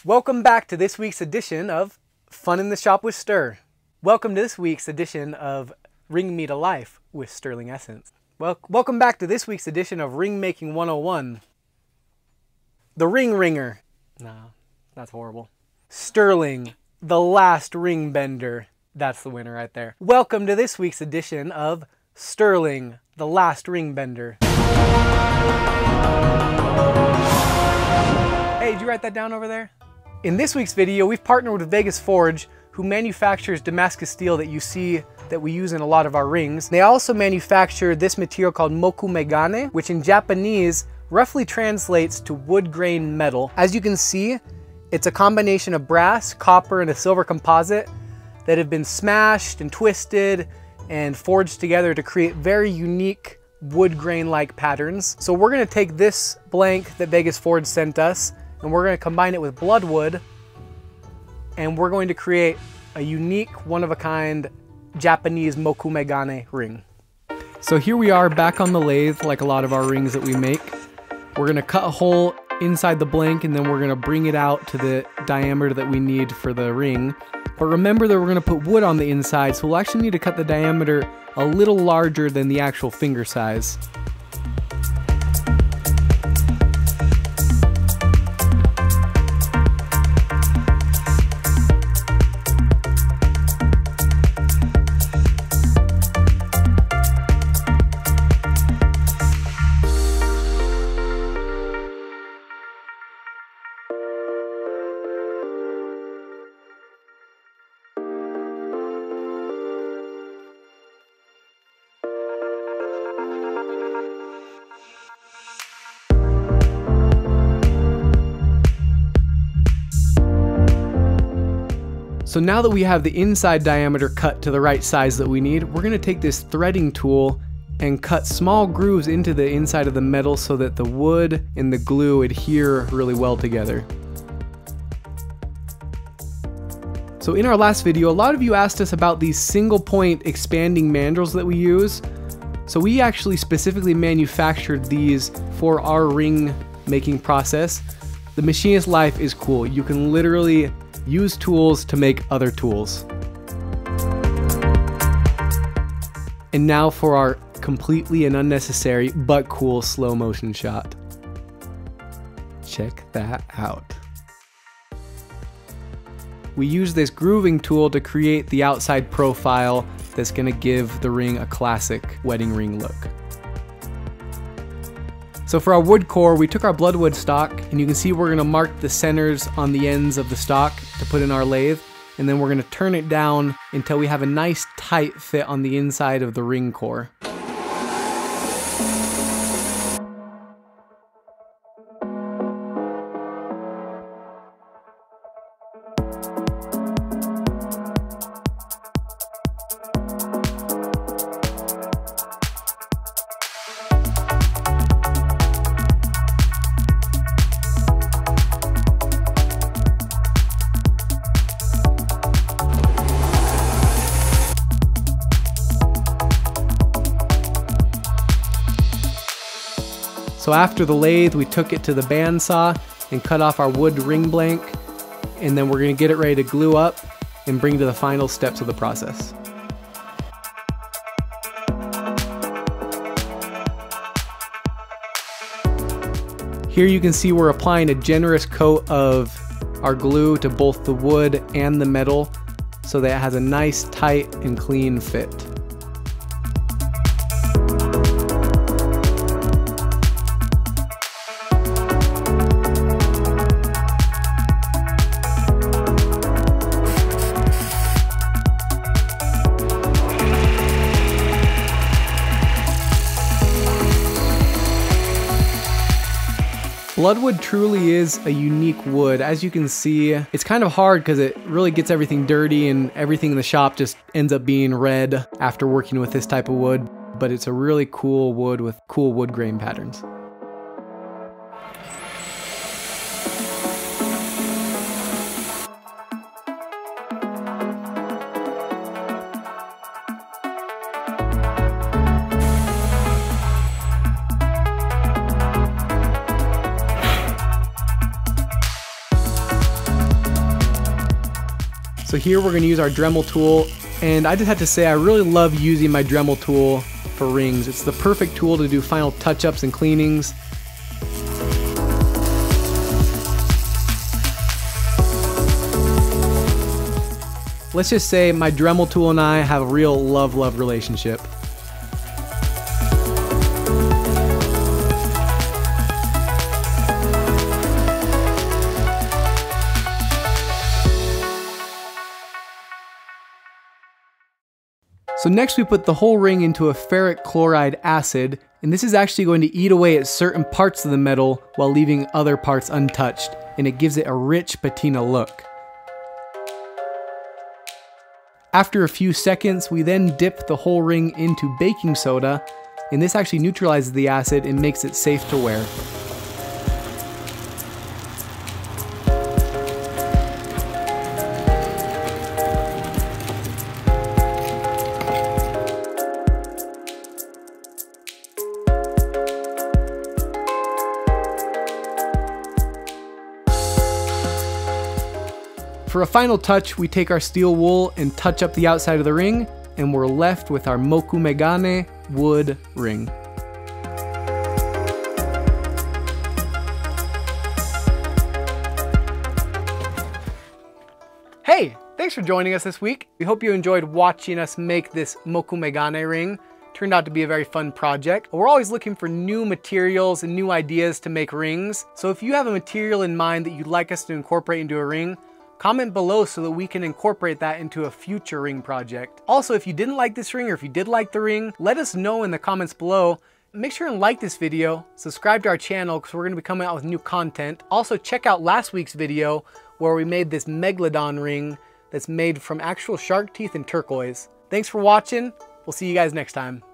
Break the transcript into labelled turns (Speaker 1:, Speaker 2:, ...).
Speaker 1: Welcome back to this week's edition of Fun in the Shop with Stir. Welcome to this week's edition of Ring Me to Life with Sterling Essence. Welcome back to this week's edition of Ring Making 101. The Ring Ringer. Nah, that's horrible. Sterling, the last ring bender. That's the winner right there. Welcome to this week's edition of Sterling, the last ring bender. Hey, did you write that down over there? In this week's video, we've partnered with Vegas Forge, who manufactures Damascus steel that you see that we use in a lot of our rings. They also manufacture this material called Mokume Gane, which in Japanese roughly translates to wood grain metal. As you can see, it's a combination of brass, copper, and a silver composite that have been smashed and twisted and forged together to create very unique wood grain-like patterns. So we're gonna take this blank that Vegas Forge sent us, and we're going to combine it with bloodwood, and we're going to create a unique, one-of-a-kind Japanese Mokume Gane ring. So here we are back on the lathe, like a lot of our rings that we make. We're going to cut a hole inside the blank, and then we're going to bring it out to the diameter that we need for the ring. But remember that we're going to put wood on the inside, so we'll actually need to cut the diameter a little larger than the actual finger size. So now that we have the inside diameter cut to the right size that we need, we're going to take this threading tool and cut small grooves into the inside of the metal so that the wood and the glue adhere really well together. So in our last video, a lot of you asked us about these single point expanding mandrels that we use. So we actually specifically manufactured these for our ring making process. The machinist life is cool. You can literally use tools to make other tools. And now for our completely and unnecessary but cool slow motion shot. Check that out. We use this grooving tool to create the outside profile that's going to give the ring a classic wedding ring look. So for our wood core, we took our bloodwood stock, and you can see we're going to mark the centers on the ends of the stock to put in our lathe, and then we're going to turn it down until we have a nice tight fit on the inside of the ring core. So after the lathe, we took it to the bandsaw and cut off our wood ring blank, and then we're going to get it ready to glue up and bring to the final steps of the process. Here you can see we're applying a generous coat of our glue to both the wood and the metal so that it has a nice, tight, and clean fit. Bloodwood truly is a unique wood. As you can see, it's kind of hard because it really gets everything dirty and everything in the shop just ends up being red after working with this type of wood, but it's a really cool wood with cool wood grain patterns. So here we're going to use our Dremel tool, and I just have to say I really love using my Dremel tool for rings. It's the perfect tool to do final touch-ups and cleanings. Let's just say my Dremel tool and I have a real love-love relationship. So next we put the whole ring into a ferric chloride acid, and this is actually going to eat away at certain parts of the metal while leaving other parts untouched, and it gives it a rich patina look. After a few seconds, we then dip the whole ring into baking soda, and this actually neutralizes the acid and makes it safe to wear. For a final touch, we take our steel wool and touch up the outside of the ring, and we're left with our Mokume Gane wood ring. Hey, thanks for joining us this week. We hope you enjoyed watching us make this Mokume Gane ring. Turned out to be a very fun project. We're always looking for new materials and new ideas to make rings. So if you have a material in mind that you'd like us to incorporate into a ring, comment below so that we can incorporate that into a future ring project. Also, if you didn't like this ring or if you did like the ring, let us know in the comments below. Make sure and like this video, subscribe to our channel because we're going to be coming out with new content. Also, check out last week's video where we made this megalodon ring that's made from actual shark teeth and turquoise. Thanks for watching. We'll see you guys next time.